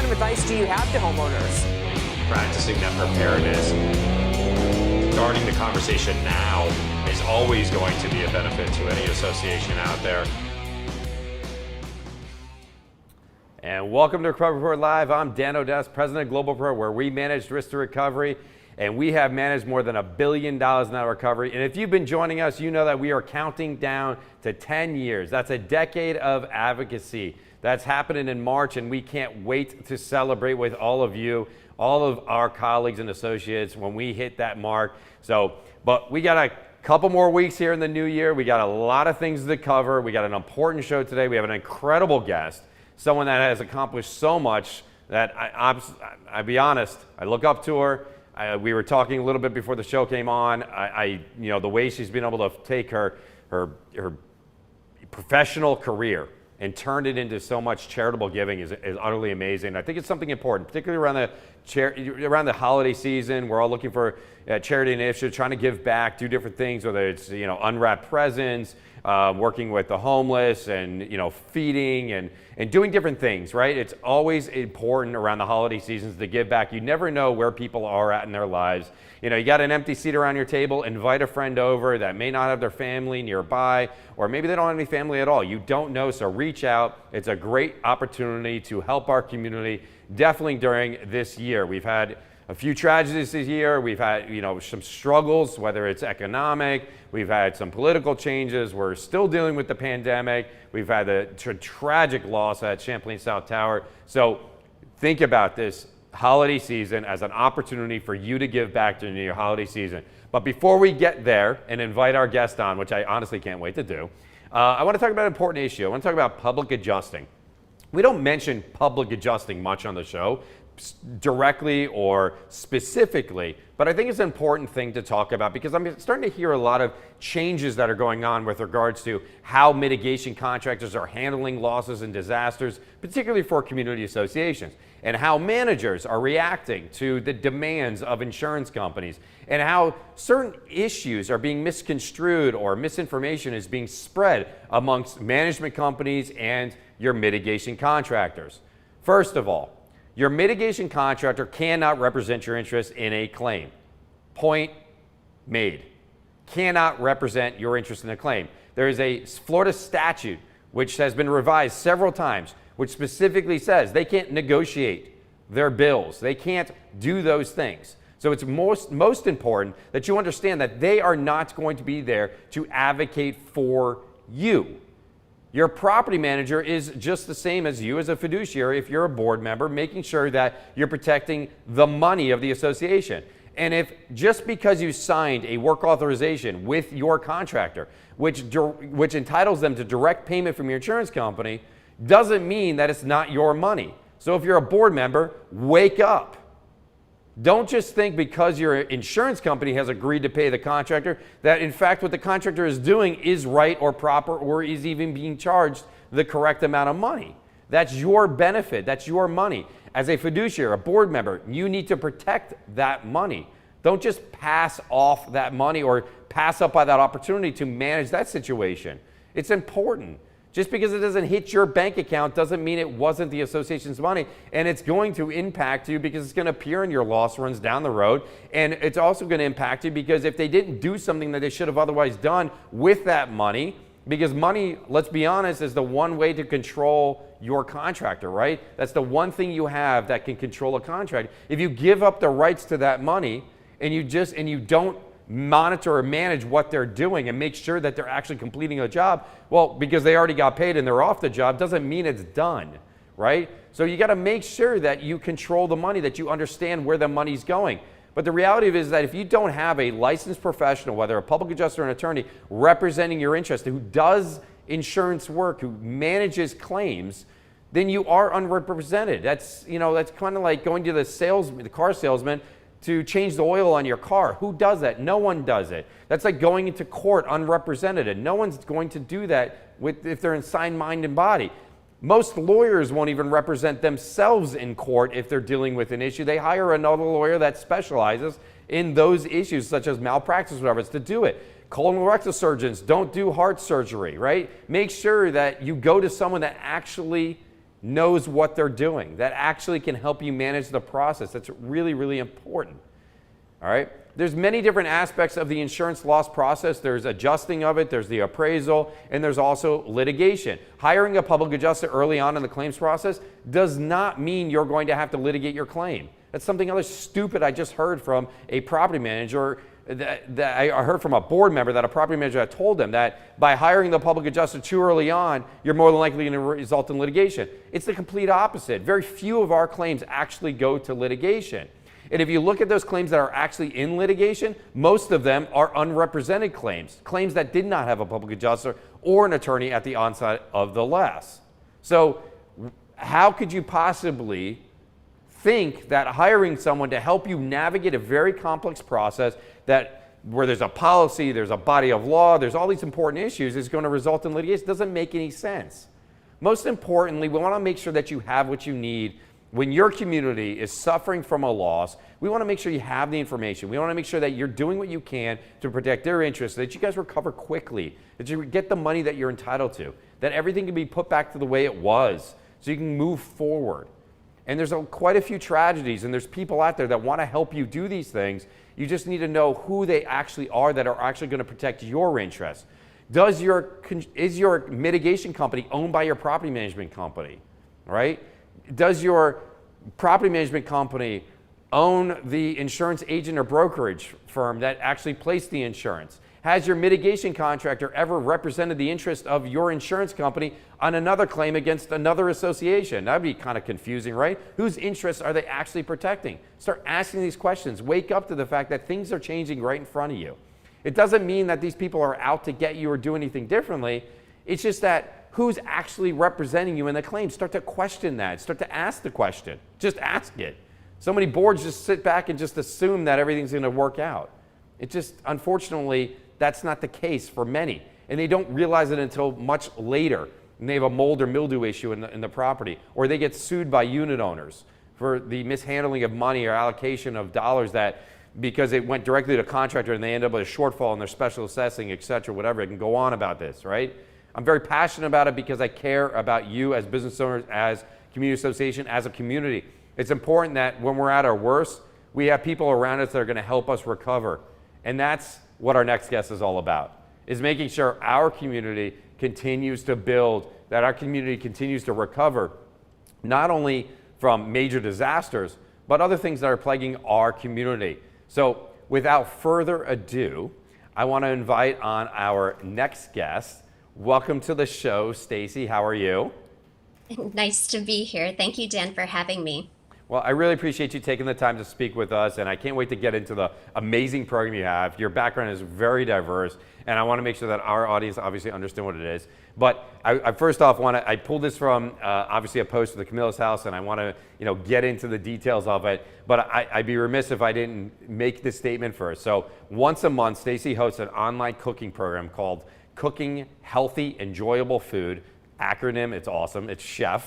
of advice do you have to homeowners? Practicing that preparedness. Starting the conversation now is always going to be a benefit to any association out there. And welcome to Recovery Report Live. I'm Dan Odess, president of GlobalPro, where we manage risk to recovery. And we have managed more than $1 billion in our recovery. And if you've been joining us, you know that we are counting down to 10 years. That's a decade of advocacy. That's happening in March, and we can't wait to celebrate with all of you, all of our colleagues and associates when we hit that mark. But we got a couple more weeks here in the new year. We got a lot of things to cover. We got an important show today. We have an incredible guest, someone that has accomplished so much that I'll be honest, I look up to her. We were talking a little bit before the show came on. You know, the way she's been able to take her professional career and turn it into so much charitable giving is utterly amazing. I think it's something important, particularly around the holiday season. We're all looking for charity initiatives, trying to give back, do different things, whether it's unwrapped presents, working with the homeless, and feeding and doing different things, right? It's always important around the holiday seasons to give back. You never know where people are at in their lives. You got an empty seat around your table, invite a friend over that may not have their family nearby, or maybe they don't have any family at all. You don't know, so reach out. It's a great opportunity to help our community, definitely during this year. We've had a few tragedies this year. We've had, some struggles, whether it's economic. We've had some political changes. We're still dealing with the pandemic. We've had the tragic loss at Champlain South Tower. So think about this holiday season as an opportunity for you to give back during your holiday season. But before we get there and invite our guest on, which I honestly can't wait to do, I want to talk about an important issue. I want to talk about public adjusting. We don't mention public adjusting much on the show, directly or specifically, but I think it's an important thing to talk about because I'm starting to hear a lot of changes that are going on with regards to how mitigation contractors are handling losses and disasters, particularly for community associations, and how managers are reacting to the demands of insurance companies, and how certain issues are being misconstrued or misinformation is being spread amongst management companies and your mitigation contractors. First of all, your mitigation contractor cannot represent your interest in a claim. Point made. Cannot represent your interest in a claim. There is a Florida statute which has been revised several times, which specifically says they can't negotiate their bills. They can't do those things. So it's most important that you understand that they are not going to be there to advocate for you. Your property manager is just the same as you as a fiduciary if you're a board member, making sure that you're protecting the money of the association. And if just because you signed a work authorization with your contractor, which entitles them to direct payment from your insurance company, doesn't mean that it's not your money. So if you're a board member, wake up. Don't just think because your insurance company has agreed to pay the contractor that in fact what the contractor is doing is right or proper or is even being charged the correct amount of money. That's your benefit. That's your money. As a fiduciary, a board member, you need to protect that money. Don't just pass off that money or pass up by that opportunity to manage that situation. It's important. Just because it doesn't hit your bank account doesn't mean it wasn't the association's money, and it's going to impact you because it's going to appear in your loss runs down the road, and it's also going to impact you because if they didn't do something that they should have otherwise done with that money, because money, let's be honest, is the one way to control your contractor, right? That's the one thing you have that can control a contract. If you give up the rights to that money and you don't monitor or manage what they're doing and make sure that they're actually completing a job, well, because they already got paid and they're off the job doesn't mean it's done, right? So you got to make sure that you control the money, that you understand where the money's going. But the reality is that if you don't have a licensed professional, whether a public adjuster or an attorney, representing your interest, who does insurance work, who manages claims, then you are unrepresented. That's kind of like going to the car salesman to change the oil on your car. Who does that? No one does it. That's like going into court unrepresented. No one's going to do that if they're in signed mind and body. Most lawyers won't even represent themselves in court if they're dealing with an issue. They hire another lawyer that specializes in those issues, such as malpractice, whatever it's to do it. Colorectal surgeons don't do heart surgery, right? Make sure that you go to someone that actually knows what they're doing, that actually can help you manage the process. That's really, really important. All right? There's many different aspects of the insurance loss process. There's adjusting of it, there's the appraisal, and there's also litigation. Hiring a public adjuster early on in the claims process does not mean you're going to have to litigate your claim. That's something other stupid I just heard from a property manager. That I heard from a board member that a property manager had told them that by hiring the public adjuster too early on, you're more than likely going to result in litigation. It's the complete opposite. Very few of our claims actually go to litigation. And if you look at those claims that are actually in litigation, most of them are unrepresented claims, claims that did not have a public adjuster or an attorney at the onset of the loss. So how could you possibly think that hiring someone to help you navigate a very complex process where there's a policy, there's a body of law, there's all these important issues is going to result in litigation? It doesn't make any sense. Most importantly, we want to make sure that you have what you need when your community is suffering from a loss. We want to make sure you have the information. We want to make sure that you're doing what you can to protect their interests, that you guys recover quickly, that you get the money that you're entitled to, that everything can be put back to the way it was so you can move forward. And there's quite a few tragedies, and there's people out there that want to help you do these things. You just need to know who they actually are that are actually going to protect your interests. Is your mitigation company owned by your property management company, right? Does your property management company own the insurance agent or brokerage firm that actually placed the insurance? Has your mitigation contractor ever represented the interest of your insurance company on another claim against another association? That'd be kind of confusing, right? Whose interests are they actually protecting? Start asking these questions. Wake up to the fact that things are changing right in front of you. It doesn't mean that these people are out to get you or do anything differently. It's just that who's actually representing you in the claim? Start to question that. Start to ask the question. Just ask it. So many boards just sit back and just assume that everything's going to work out. It just, unfortunately, that's not the case for many. And they don't realize it until much later. And they have a mold or mildew issue in the property. Or they get sued by unit owners for the mishandling of money or allocation of dollars that, because it went directly to a contractor and they end up with a shortfall in their special assessing, et cetera, whatever. I can go on about this, right? I'm very passionate about it because I care about you as business owners, as community association, as a community. It's important that when we're at our worst, we have people around us that are going to help us recover. And that's what our next guest is all about, is making sure our community continues to build, that our community continues to recover, not only from major disasters, but other things that are plaguing our community. So without further ado, I want to invite on our next guest. Welcome to the show, Stacie. How are you? Nice to be here. Thank you, Dan, for having me. Well, I really appreciate you taking the time to speak with us, and I can't wait to get into the amazing program you have. Your background is very diverse, and I want to make sure that our audience obviously understand what it is. But I first off I pulled this from obviously a post to the Camillus house, and I want to get into the details of it. But I'd be remiss if I didn't make this statement first. So once a month, Stacie hosts an online cooking program called Cooking Healthy, Enjoyable Food. Acronym, it's awesome. It's CHEF.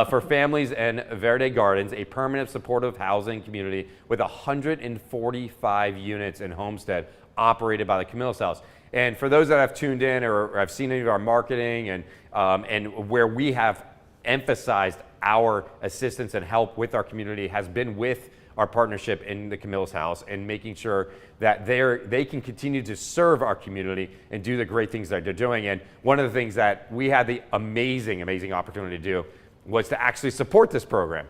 For families and Verde Gardens, a permanent supportive housing community with 145 units in Homestead operated by the Camillus House. And for those that have tuned in or have seen any of our marketing and where we have emphasized our assistance and help with our community has been with our partnership in the Camillus House and making sure that they can continue to serve our community and do the great things that they're doing. And one of the things that we had the amazing opportunity to do was to actually support this program.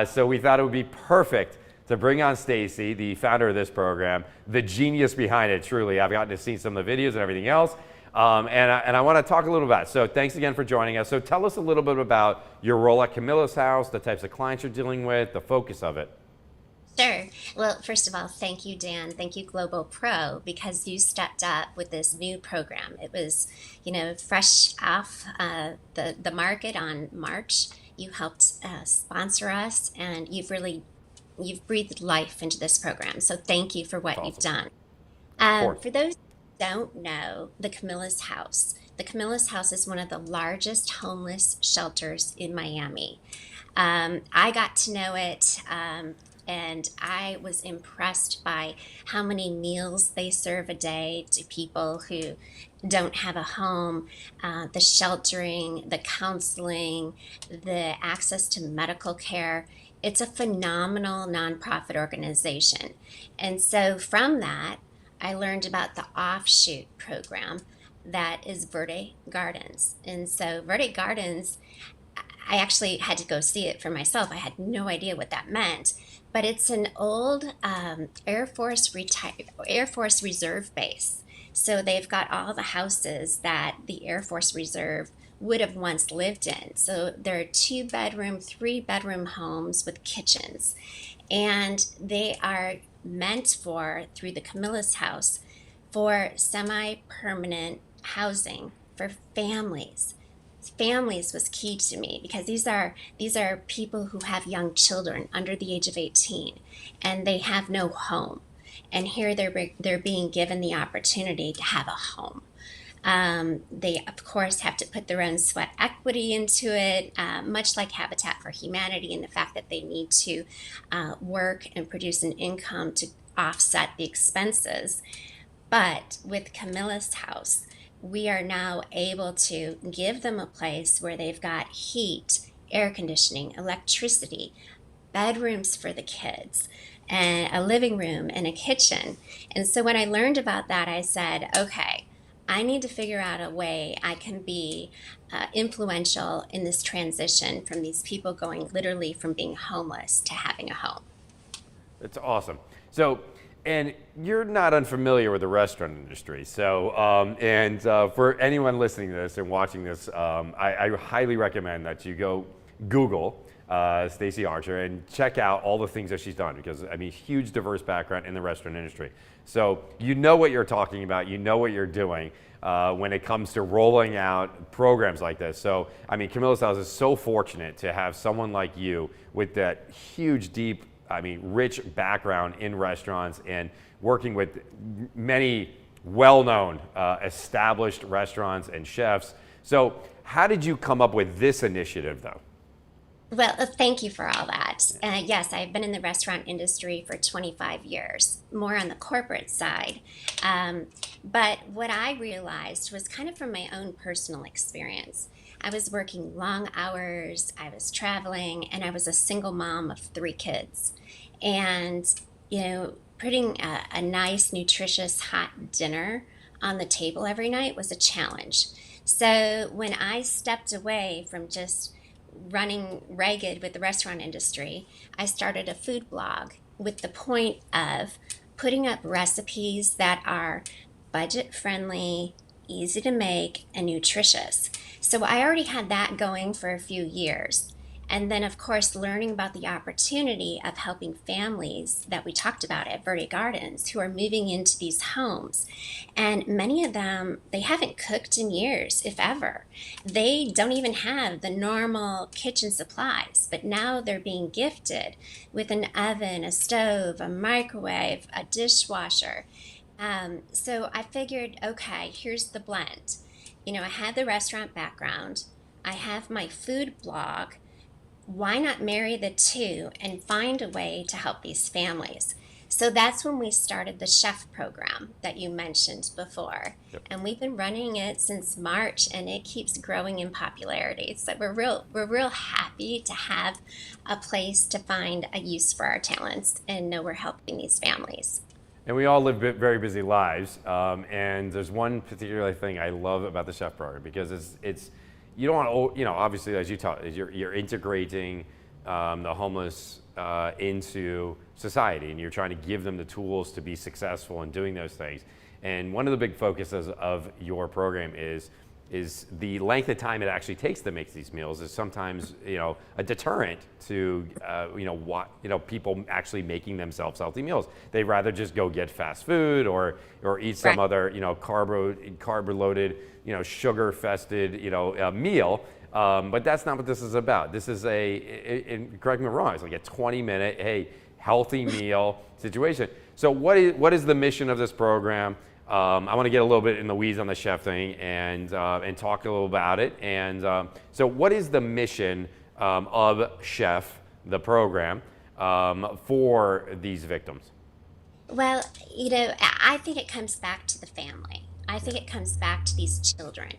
So we thought it would be perfect to bring on Stacie, the founder of this program, the genius behind it, truly. I've gotten to see some of the videos and everything else. And I want to talk a little about it. So thanks again for joining us. So tell us a little bit about your role at Camillus House, the types of clients you're dealing with, the focus of it. Sure. Well, first of all, thank you, Dan. Thank you, GlobalPro, because you stepped up with this new program. It was, fresh off the market on March. You helped sponsor us, and you've breathed life into this program. So thank you for what you've done. For those who don't know, the Camillus House. The Camillus House is one of the largest homeless shelters in Miami. I got to know it and I was impressed by how many meals they serve a day to people who don't have a home, the sheltering, the counseling, the access to medical care. It's a phenomenal nonprofit organization. And so from that, I learned about the offshoot program that is Verde Gardens. And so Verde Gardens, I actually had to go see it for myself. I had no idea what that meant, but it's an old Air Force Reserve base. So they've got all the houses that the Air Force Reserve would have once lived in. So there are 2-bedroom, 3-bedroom homes with kitchens, and they are meant for, through the Camillus house, for semi-permanent housing for families. Families was key to me, because these are people who have young children under the age of 18, and they have no home. And here they're being given the opportunity to have a home. They, of course, have to put their own sweat equity into it, much like Habitat for Humanity, in the fact that they need to work and produce an income to offset the expenses. But with Camillus House, we are now able to give them a place where they've got heat, air conditioning, electricity, bedrooms for the kids, and a living room and a kitchen. And so when I learned about that, I said, okay, I need to figure out a way I can be influential in this transition from these people going literally from being homeless to having a home. That's awesome. So, and you're not unfamiliar with the restaurant industry. So, for anyone listening to this and watching this, I highly recommend that you go Google Stacie Archer and check out all the things that she's done, because I mean, huge diverse background in the restaurant industry. So you know what you're talking about, you know what you're doing when it comes to rolling out programs like this. So I mean, Camillus House is so fortunate to have someone like you with that huge, deep, I mean, rich background in restaurants and working with many well-known established restaurants and chefs. So how did you come up with this initiative though? Well, thank you for all that. Yes, I've been in the restaurant industry for 25 years, more on the corporate side. But what I realized was kind of from my own personal experience. I was working long hours, I was traveling, and I was a single mom of 3 kids. And, you know, putting a nice, nutritious, hot dinner on the table every night was a challenge. So when I stepped away from just running ragged with the restaurant industry, I started a food blog with the point of putting up recipes that are budget friendly, easy to make, and nutritious. So I already had that going for a few years. And then, of course, learning about the opportunity of helping families that we talked about at Verde Gardens who are moving into these homes. And many of them, they haven't cooked in years, if ever. They don't even have the normal kitchen supplies, but now they're being gifted with an oven, a stove, a microwave, a dishwasher. So I figured, okay, here's the blend. You know, I had the restaurant background. I have my food blog. Why not marry the two and find a way to help these families? So that's when we started the chef program that you mentioned before. Yep. And we've been running it since March, and it keeps growing in popularity. So we're real happy to have a place to find a use for our talents and know we're helping these families. And we all live very busy lives, and there's one particular thing I love about the chef program, because it's you don't want to, you know, obviously, as you talk, you're integrating the homeless into society, and you're trying to give them the tools to be successful in doing those things. And one of the big focuses of your program is the length of time it actually takes to make these meals is sometimes, you know, a deterrent to people actually making themselves healthy meals. They'd rather just go get fast food or eat some other, you know, carb loaded, you know, sugar fested, you know, meal. But that's not what this is about. This is correct me if I'm wrong, it's like a 20-minute, hey, healthy meal situation. So what is the mission of this program? I want to get a little bit in the weeds on the chef thing and talk a little about it. And so what is the mission of Chef, the program? for these victims? Well, I think it comes back to the family. I think it comes back to these children.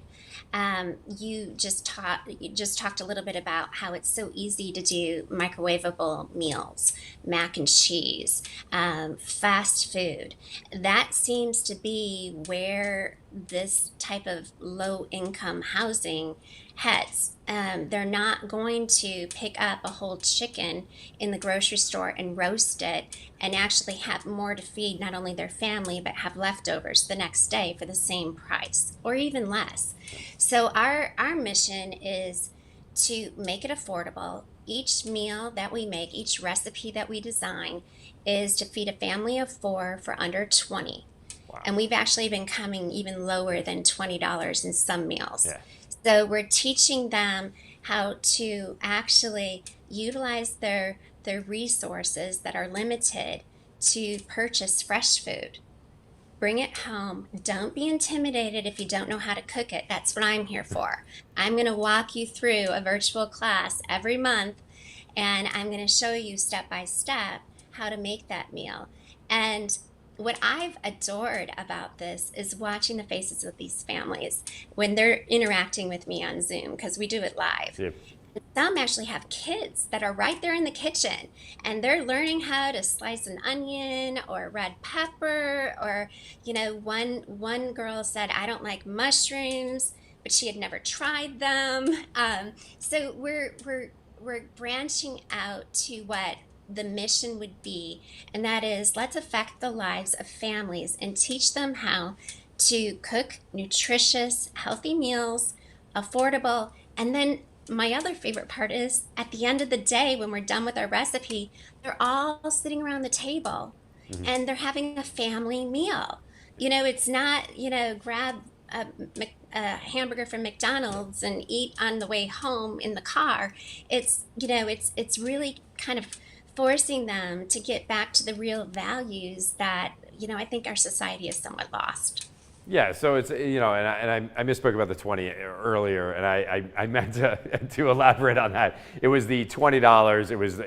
You just talked a little bit about how it's so easy to do microwavable meals, mac and cheese, fast food. That seems to be where this type of low income housing heads. They're not going to pick up a whole chicken in the grocery store and roast it and actually have more to feed not only their family but have leftovers the next day for the same price or even less. So our mission is to make it affordable. Each meal that we make, each recipe that we design is to feed a family of 4 for under 20. Wow. And we've actually been coming even lower than $20 in some meals. Yeah. So we're teaching them how to actually utilize their resources that are limited to purchase fresh food. Bring it home. Don't be intimidated if you don't know how to cook it. That's what I'm here for. I'm going to walk you through a virtual class every month, and I'm going to show you step by step how to make that meal. And what I've adored about this is watching the faces of these families when they're interacting with me on Zoom, because we do it live. Yep. Some actually have kids that are right there in the kitchen and they're learning how to slice an onion or red pepper, or one girl said, I don't like mushrooms, but she had never tried them. So we're branching out to what the mission would be, and that is, let's affect the lives of families and teach them how to cook nutritious, healthy meals, affordable. And then my other favorite part is, at the end of the day, when we're done with our recipe, they're all sitting around the table and they're having a family meal. It's not, grab a hamburger from McDonald's and eat on the way home in the car. It's really kind of forcing them to get back to the real values that, I think our society is somewhat lost. Yeah, so it's, and I misspoke about the 20 earlier, and I meant to elaborate on that. It was the $20. It was,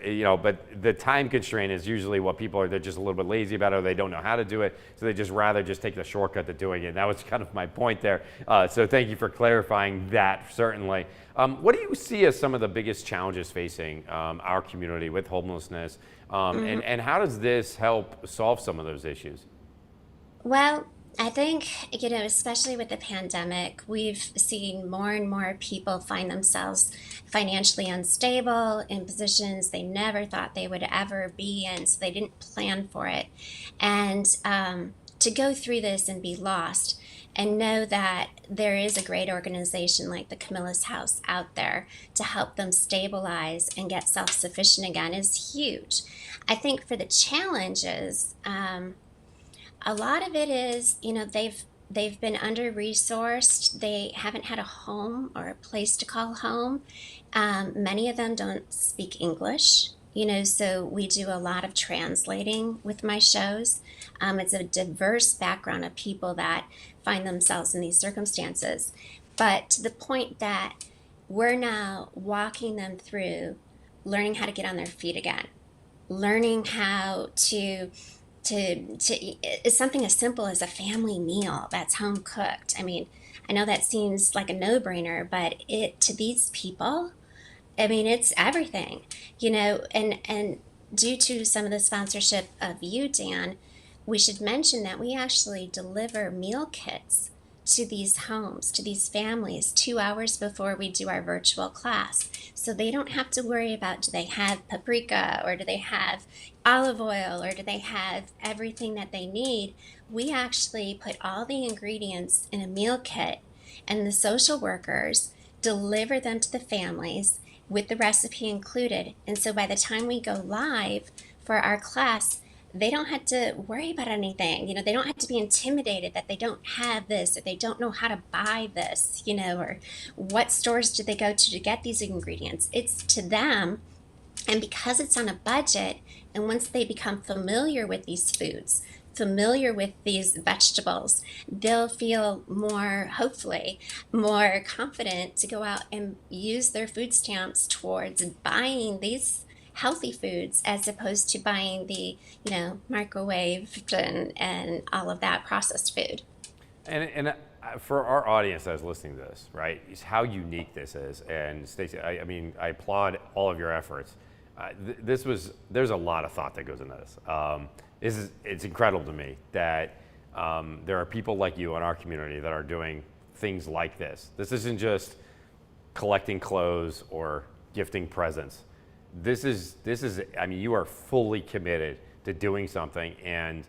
but the time constraint is usually what they're just a little bit lazy about, or they don't know how to do it, so they just rather just take the shortcut to doing it. That was kind of my point there. So thank you for clarifying that, certainly. What do you see as some of the biggest challenges facing our community with homelessness, and how does this help solve some of those issues? Well, I think, especially with the pandemic, we've seen more and more people find themselves financially unstable in positions they never thought they would ever be in, so they didn't plan for it. And to go through this and be lost and know that there is a great organization like the Camillus House out there to help them stabilize and get self-sufficient again is huge. I think for the challenges, a lot of it is, they've been under-resourced. They haven't had a home or a place to call home. Many of them don't speak English, so we do a lot of translating with my shows. It's a diverse background of people that find themselves in these circumstances. But to the point that we're now walking them through learning how to get on their feet again, learning how to it's something as simple as a family meal that's home cooked. I mean, I know that seems like a no-brainer, but to these people, it's everything, and due to some of the sponsorship of you, Dan, we should mention that we actually deliver meal kits to these homes, to these families, 2 hours before we do our virtual class. So they don't have to worry about, do they have paprika, or do they have olive oil, or do they have everything that they need. We actually put all the ingredients in a meal kit, and the social workers deliver them to the families with the recipe included. And so by the time we go live for our class, they don't have to worry about anything. They don't have to be intimidated that they don't have this, or they don't know how to buy this, or what stores do they go to get these ingredients. It's to them. And because it's on a budget, and once they become familiar with these foods, familiar with these vegetables, they'll feel hopefully more confident to go out and use their food stamps towards buying these healthy foods as opposed to buying the, microwaved and all of that processed food. And for our audience that's listening to this, right, is how unique this is. And Stacie, I mean, I applaud all of your efforts. There's a lot of thought that goes into this. It's incredible to me that there are people like you in our community that are doing things like this. This isn't just collecting clothes or gifting presents. This is. I mean, you are fully committed to doing something, and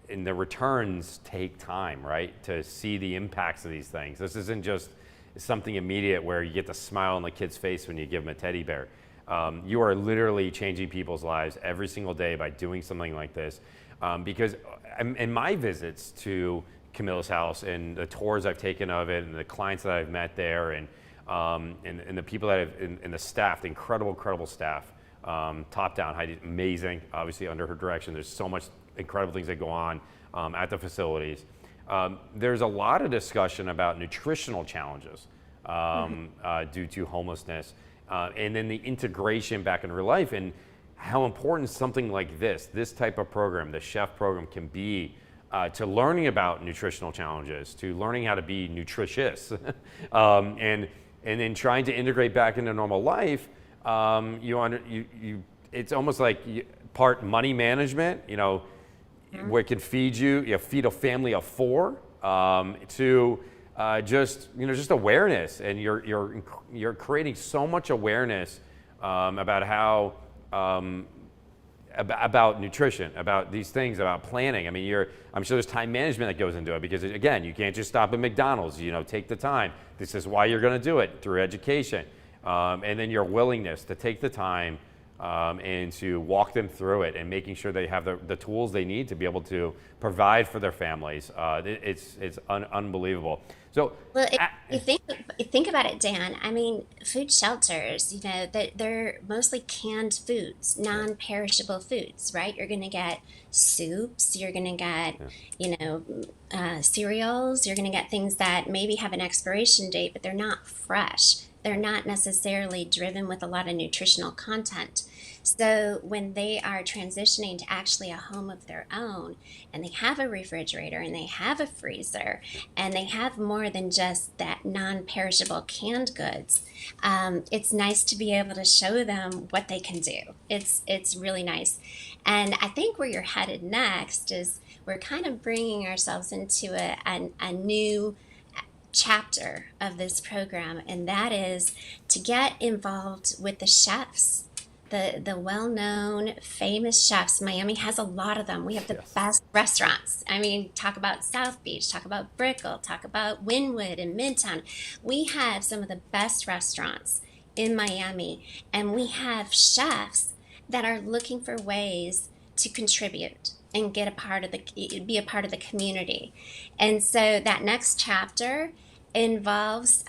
the returns take time, right? To see the impacts of these things. This isn't just something immediate where you get the smile on the kid's face when you give them a teddy bear. You are literally changing people's lives every single day by doing something like this. Because in my visits to Camillus House and the tours I've taken of it and the clients that I've met there and the people that have, and the staff, the incredible staff, top down, Heidi's amazing, obviously under her direction. There's so much incredible things that go on at the facilities. There's a lot of discussion about nutritional challenges due to homelessness, and then the integration back in real life and how important something like this type of program, the chef program, can be to learning about nutritional challenges, to learning how to be nutritious, and then trying to integrate back into normal life. It's almost like part money management, where it can feed feed a family of 4, to just awareness, and you're creating so much awareness about how about nutrition, about these things, about planning. I mean, I'm sure there's time management that goes into it, because again, you can't just stop at McDonald's. Take the time. This is why you're going to do it, through education, and then your willingness to take the time and to walk them through it, and making sure they have the tools they need to be able to provide for their families. It's unbelievable. So, well, if you think about it, Dan, I mean, food shelters, they're mostly canned foods, non-perishable foods, right? You're going to get soups, you're going to get, cereals, you're going to get things that maybe have an expiration date, but they're not fresh. They're not necessarily driven with a lot of nutritional content. So when they are transitioning to actually a home of their own, and they have a refrigerator and they have a freezer and they have more than just that non-perishable canned goods, it's nice to be able to show them what they can do. It's really nice. And I think where you're headed next is we're kind of bringing ourselves into a new chapter of this program, and that is to get involved with the chefs, the well-known famous chefs. Miami has a lot of them. We have the best restaurants. I mean, talk about South Beach, talk about Brickell, talk about Wynwood and Midtown. We have some of the best restaurants in Miami, and we have chefs that are looking for ways to contribute and be a part of the community. And so that next chapter involves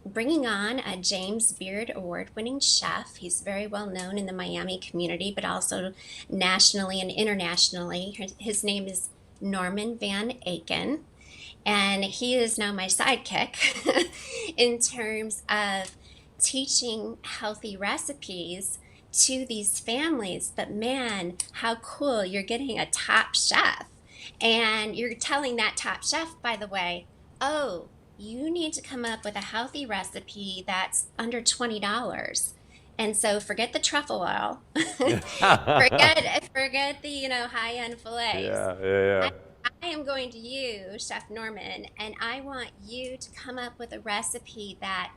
bringing on a James Beard award-winning chef. He's very well known in the Miami community, but also nationally and internationally. His name is Norman Van Aken, and he is now my sidekick in terms of teaching healthy recipes to these families. But man, how cool, you're getting a top chef, and you're telling that top chef, by the way, oh, you need to come up with a healthy recipe that's under $20. And so forget the truffle oil, forget the high-end fillets. Yeah. I am going to use Chef Norman, and I want you to come up with a recipe that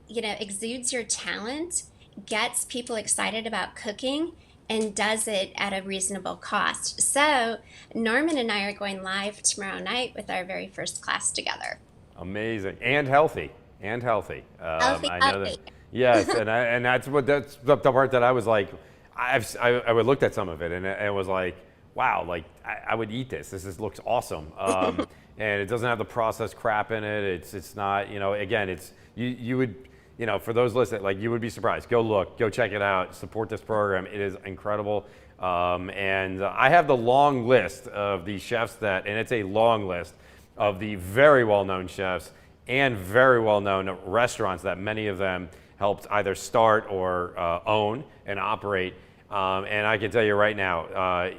exudes your talent, gets people excited about cooking, and does it at a reasonable cost. So Norman and I are going live tomorrow night with our very first class together. Amazing and healthy. Healthy. I know that. Yes, and that's the part that I was like, I would looked at some of it and it was like, wow, like I would eat this. This looks awesome, and it doesn't have the processed crap in it. It's not, again, it's you would. For those listening, like, you would be surprised. Go check it out, support this program. It is incredible. And I have the long list of the chefs and it's a long list of the very well-known chefs and very well-known restaurants that many of them helped either start or own and operate. And I can tell you right now,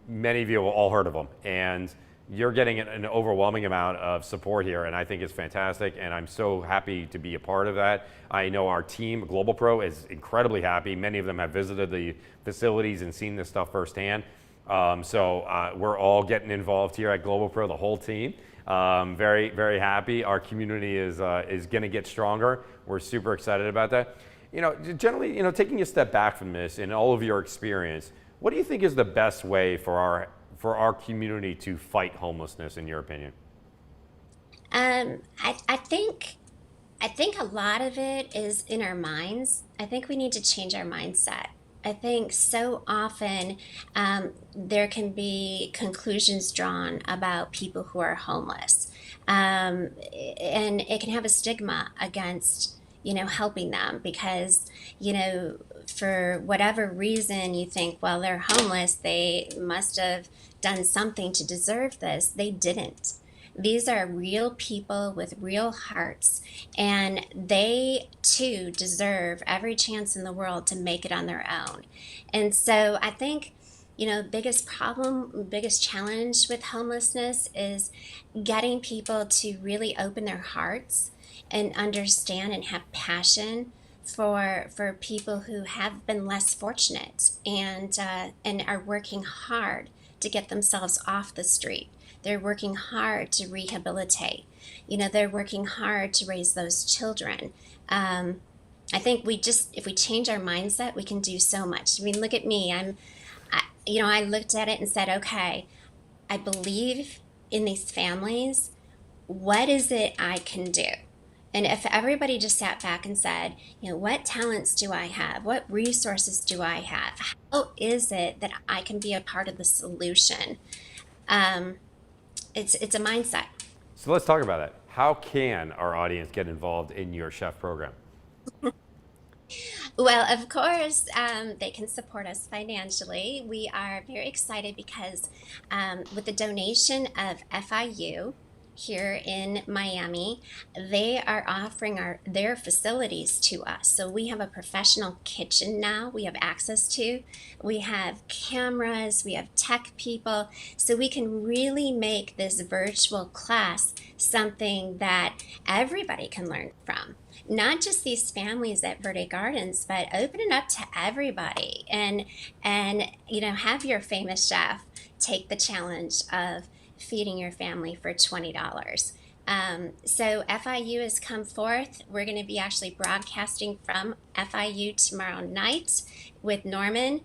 many of you have all heard of them, and you're getting an overwhelming amount of support here, and I think it's fantastic, and I'm so happy to be a part of that. I know our team, GlobalPro, is incredibly happy. Many of them have visited the facilities and seen this stuff firsthand. So we're all getting involved here at GlobalPro, the whole team. Very, very happy. Our community is going to get stronger. We're super excited about that. You know, generally, you know, taking a step back from this in all of your experience, what do you think is the best way for our community to fight homelessness, in your opinion? I think a lot of it is in our minds. I think we need to change our mindset. I think so often there can be conclusions drawn about people who are homeless, and it can have a stigma against, you know, helping them because, you know, for whatever reason you think, well, they're homeless, they must have done something to deserve this. They didn't. These are real people with real hearts, and they too deserve every chance in the world to make it on their own. And so I think, you know, biggest challenge with homelessness is getting people to really open their hearts and understand and have passion for people who have been less fortunate and are working hard to get themselves off the street. They're working hard to rehabilitate. You know, they're working hard to raise those children. I think if we change our mindset, we can do so much. I mean, look at me. I looked at it and said, okay, I believe in these families. What is it I can do? And if everybody just sat back and said, you know, what talents do I have? What resources do I have? How is it that I can be a part of the solution? It's a mindset. So let's talk about that. How can our audience get involved in your chef program? Well, of course, they can support us financially. We are very excited because with the donation of FIU here in Miami, they are offering their facilities to us. So we have a professional kitchen now we have access to. We have cameras, we have tech people, so we can really make this virtual class something that everybody can learn from. Not just these families at Verde Gardens, but open it up to everybody and you know, have your famous chef take the challenge of feeding your family for $20. So FIU has come forth. We're going to be actually broadcasting from FIU tomorrow night with Norman.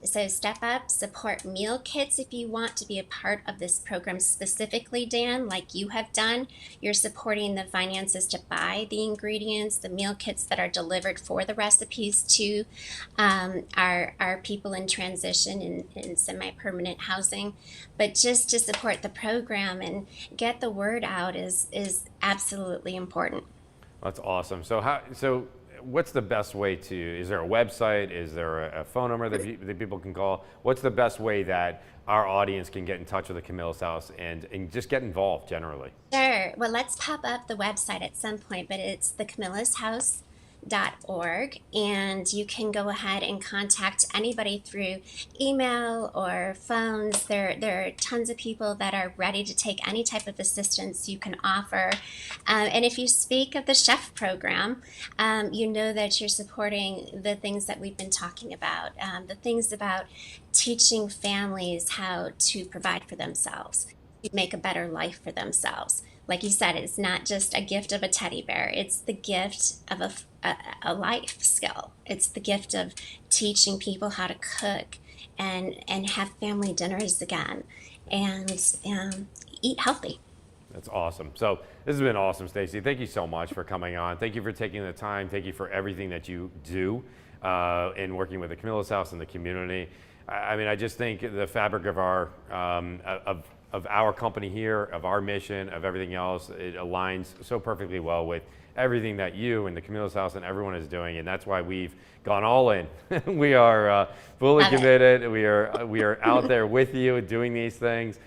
So step up, support meal kits if you want to be a part of this program specifically, Dan, like you have done. You're supporting the finances to buy the ingredients, the meal kits that are delivered for the recipes to our people in transition in semi-permanent housing. But just to support the program and get the word out is absolutely important. That's awesome. So what's the best way is there a website? Is there a phone number that people can call? What's the best way that our audience can get in touch with the Camillus House and just get involved generally? Sure. Well, let's pop up the website at some point, but it's thecamillushouse.org, and you can go ahead and contact anybody through email or phones. There are tons of people that are ready to take any type of assistance you can offer. And if you speak of the chef program, you know that you're supporting the things that we've been talking about, the things about teaching families how to provide for themselves, to make a better life for themselves. Like you said, it's not just a gift of a teddy bear. It's the gift of a life skill. It's the gift of teaching people how to cook and have family dinners again and eat healthy. That's awesome. So this has been awesome, Stacey. Thank you so much for coming on. Thank you for taking the time. Thank you for everything that you do in working with the Camillus House and the community. I mean, I just think the fabric of our company here, of our mission, of everything else, it aligns so perfectly well with everything that you and the Camillus House and everyone is doing, and that's why we've gone all in. We are fully committed. We are out there with you doing these things.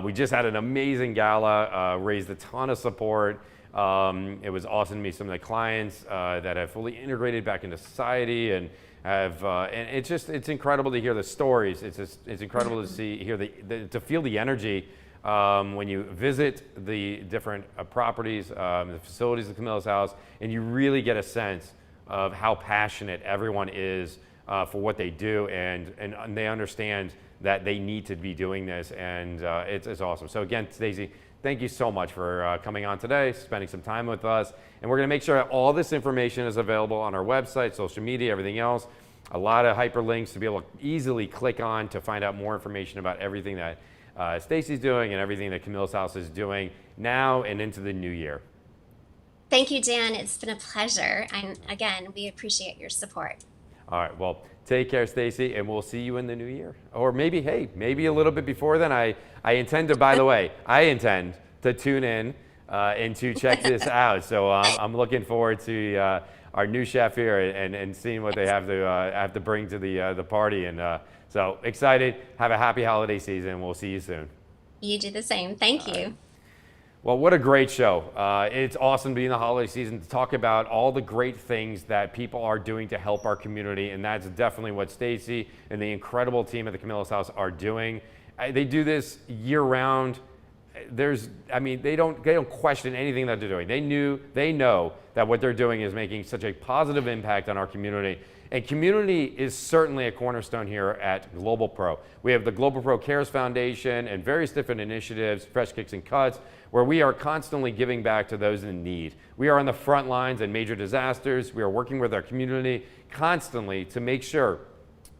We just had an amazing gala, raised a ton of support. It was awesome to meet some of the clients that have fully integrated back into society, and and it's incredible to hear the stories. It's incredible to hear to feel the energy when you visit the different properties, the facilities of Camillus House, and you really get a sense of how passionate everyone is for what they do, and they understand that they need to be doing this, and it's awesome. So again, Stacie, thank you so much for coming on today, spending some time with us, and we're going to make sure that all this information is available on our website, social media, everything else. A lot of hyperlinks to be able to easily click on to find out more information about everything that Stacey's doing and everything that Camillus House is doing now and into the new year. Thank you, Dan. It's been a pleasure. And again, we appreciate your support. All right, well, take care, Stacie, and we'll see you in the new year. Or maybe, hey, maybe a little bit before then. I intend to, by the way, I intend to tune in and to check this out. So I'm looking forward to our new chef here and seeing what they have to bring to the party. And so excited. Have a happy holiday season. We'll see you soon. You do the same. Thank you. Well, what a great show. It's awesome to be in the holiday season to talk about all the great things that people are doing to help our community, and that's definitely what Stacie and the incredible team at the Camillus House are doing. They do this year-round. They don't question anything that they're doing. They know that what they're doing is making such a positive impact on our community. And community is certainly a cornerstone here at GlobalPro. We have the GlobalPro Cares Foundation and various different initiatives, Fresh Kicks and Cuts, where we are constantly giving back to those in need. We are on the front lines in major disasters. We are working with our community constantly to make sure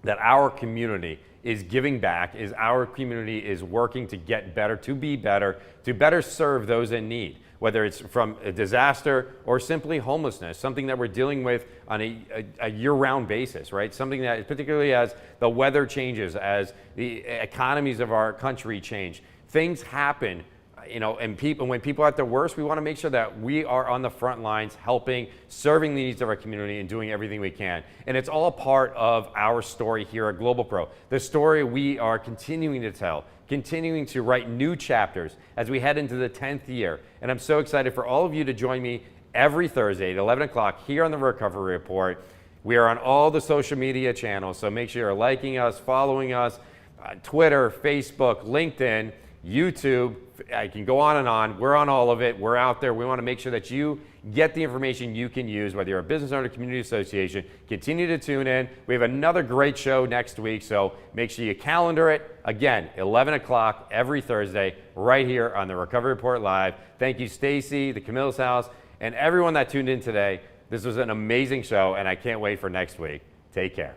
that our community is giving back, our community is working to get better, to be better, to better serve those in need, whether it's from a disaster or simply homelessness, something that we're dealing with on a year-round basis, right? Something that, particularly as the weather changes, as the economies of our country change, things happen, and when people are at their worst, we want to make sure that we are on the front lines helping, serving the needs of our community and doing everything we can. And it's all part of our story here at GlobalPro, the story we are continuing to tell, continuing to write new chapters as we head into the 10th year. And I'm so excited for all of you to join me every Thursday at 11 o'clock here on the Recovery Report. We are on all the social media channels, so make sure you're liking us, following us, Twitter, Facebook, LinkedIn, YouTube. I can go on and on. We're on all of it. We're out there. We want to make sure that you get the information you can use, whether you're a business owner, community association. Continue to tune in. We have another great show next week, so make sure you calendar it. Again, 11 o'clock every Thursday, right here on the Recovery Report Live. Thank you, Stacie, the Camillus House, and everyone that tuned in today. This was an amazing show, and I can't wait for next week. Take care.